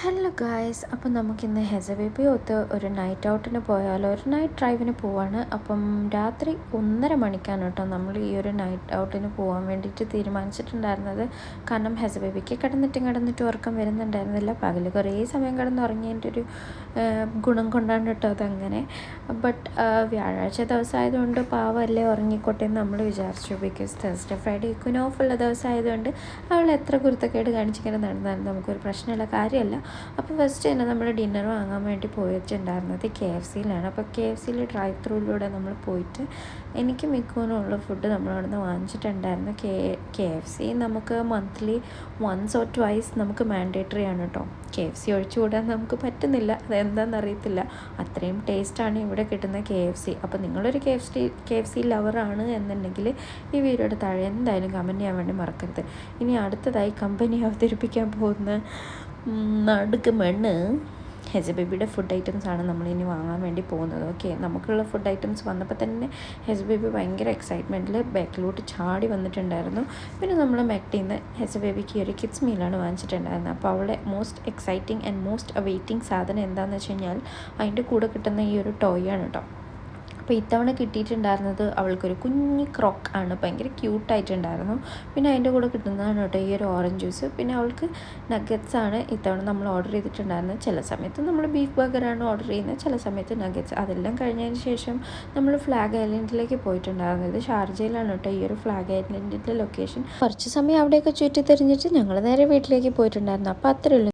Hello guys, അപ്പം നമുക്കിന്ന് ഹെസബേബി ഒത്ത് ഒരു നൈറ്റ് ഔട്ടിന് പോയാലോ, ഒരു നൈറ്റ് ഡ്രൈവിന് പോവാണ്. അപ്പം രാത്രി 1:30 മണിക്കാണ് കേട്ടോ നമ്മൾ ഈ ഒരു നൈറ്റ് ഔട്ടിന് പോകാൻ വേണ്ടിയിട്ട് തീരുമാനിച്ചിട്ടുണ്ടായിരുന്നത്. കാരണം ഹെസബേബിക്ക് കിടന്നിട്ടും ഉറക്കം വരുന്നുണ്ടായിരുന്നില്ല. പകൽ കുറേ സമയം കിടന്നുറങ്ങിയതിൻ്റെ ഒരു ഗുണം കൊണ്ടാണ് കേട്ടോ അതങ്ങനെ. ബട്ട് വ്യാഴാഴ്ച ദിവസമായതുകൊണ്ട് പാവമല്ലേ, ഉറങ്ങിക്കോട്ടെ എന്ന് നമ്മൾ വിചാരിച്ചു. ബിക്കോസ് തേഴ്സ്ഡേ ഫ്രൈഡേ ഓഫുള്ള ദിവസമായതുകൊണ്ട് അവൾ എത്ര കുരുത്തക്കേട് കാണിച്ചിങ്ങനെ നടന്നാലും നമുക്കൊരു പ്രശ്നമുള്ള കാര്യമല്ല. അപ്പോൾ ഫസ്റ്റ് തന്നെ നമ്മൾ ഡിന്നർ വാങ്ങാൻ വേണ്ടി പോയിട്ടുണ്ടായിരുന്നത് KFCയിലാണ്. അപ്പോൾ KFCയിൽ ഡ്രൈവ് ത്രൂയിലൂടെ നമ്മൾ പോയിട്ട് എനിക്ക് മിക്കവാറുമുള്ള ഫുഡ് നമ്മളവിടുന്ന് വാങ്ങിച്ചിട്ടുണ്ടായിരുന്നു. KFC നമുക്ക് മന്ത്ലി വൺസ് ഓർ ട്വൈസ് നമുക്ക് മാൻഡേറ്ററി ആണ് കേട്ടോ. KFC ഒഴിച്ചുകൂടാൻ നമുക്ക് പറ്റുന്നില്ല, അതെന്താണെന്നറിയത്തില്ല. അത്രയും ടേസ്റ്റാണ് ഇവിടെ കിട്ടുന്ന KFC. അപ്പോൾ നിങ്ങളൊരു KFC ലവറാണ് എന്നുണ്ടെങ്കിൽ ഈ വീഡിയോയുടെ താഴെ എന്തായാലും കമൻറ്റ് ചെയ്യാൻ വേണ്ടി മറക്കരുത്. ഇനി അടുത്തതായി കമ്പനി അവതരിപ്പിക്കാൻ പോകുന്ന നടുക്ക് മണ്ണ് ഹെസബേബിയുടെ ഫുഡ് ഐറ്റംസാണ് നമ്മളിനി വാങ്ങാൻ വേണ്ടി പോകുന്നത്. ഓക്കെ, നമുക്കുള്ള ഫുഡ് ഐറ്റംസ് വന്നപ്പോൾ തന്നെ ഹെസബേബി ഭയങ്കര എക്സൈറ്റ്മെൻറ്റിൽ ബാക്കിലോട്ട് ചാടി വന്നിട്ടുണ്ടായിരുന്നു. പിന്നെ നമ്മൾ മെക്ടീന്ന് ഹെസബേബിക്ക് ഒരു കിഡ്സ് മീലാണ് വാങ്ങിച്ചിട്ടുണ്ടായിരുന്നത്. അപ്പോൾ അവളുടെ മോസ്റ്റ് എക്സൈറ്റിംഗ് ആൻഡ് മോസ്റ്റ് അവെയിറ്റിംഗ് സാധനം എന്താണെന്ന് വെച്ച് കഴിഞ്ഞാൽ അതിൻ്റെ കൂടെ കിട്ടുന്ന ഈ ഒരു ടോയ് ആണ് കേട്ടോ. അപ്പോൾ ഇത്തവണ കിട്ടിയിട്ടുണ്ടായിരുന്നത് അവൾക്കൊരു കുഞ്ഞ് ക്രോക്ക് ആണ്, ഭയങ്കര ക്യൂട്ടായിട്ടുണ്ടായിരുന്നു. പിന്നെ അതിൻ്റെ കൂടെ കിട്ടുന്നതാണ് കേട്ടോ ഈ ഒരു ഓറഞ്ച് ജ്യൂസ്. പിന്നെ അവൾക്ക് നഗറ്റ്സ് ആണ് ഇത്തവണ നമ്മൾ ഓർഡർ ചെയ്തിട്ടുണ്ടായിരുന്നത്. ചില സമയത്ത് നമ്മൾ ബീഫ് ബർഗറാണ് ഓർഡർ ചെയ്യുന്നത്, ചില സമയത്ത് നഗറ്റ്സ്. അതെല്ലാം കഴിഞ്ഞതിന് ശേഷം നമ്മൾ ഫ്ലാഗ് ഐലൻഡിലേക്ക് പോയിട്ടുണ്ടായിരുന്നത്. ഷാർജയിലാണ് കേട്ടോ ഈ ഒരു ഫ്ലാഗ് ഐലൻഡിൻ്റെ ലൊക്കേഷൻ. കുറച്ച് സമയം അവിടെയൊക്കെ ചുറ്റി തിരിഞ്ഞിട്ട് ഞങ്ങൾ നേരെ വീട്ടിലേക്ക് പോയിട്ടുണ്ടായിരുന്നു. അപ്പോൾ അത്രയേ ഉള്ളൂ.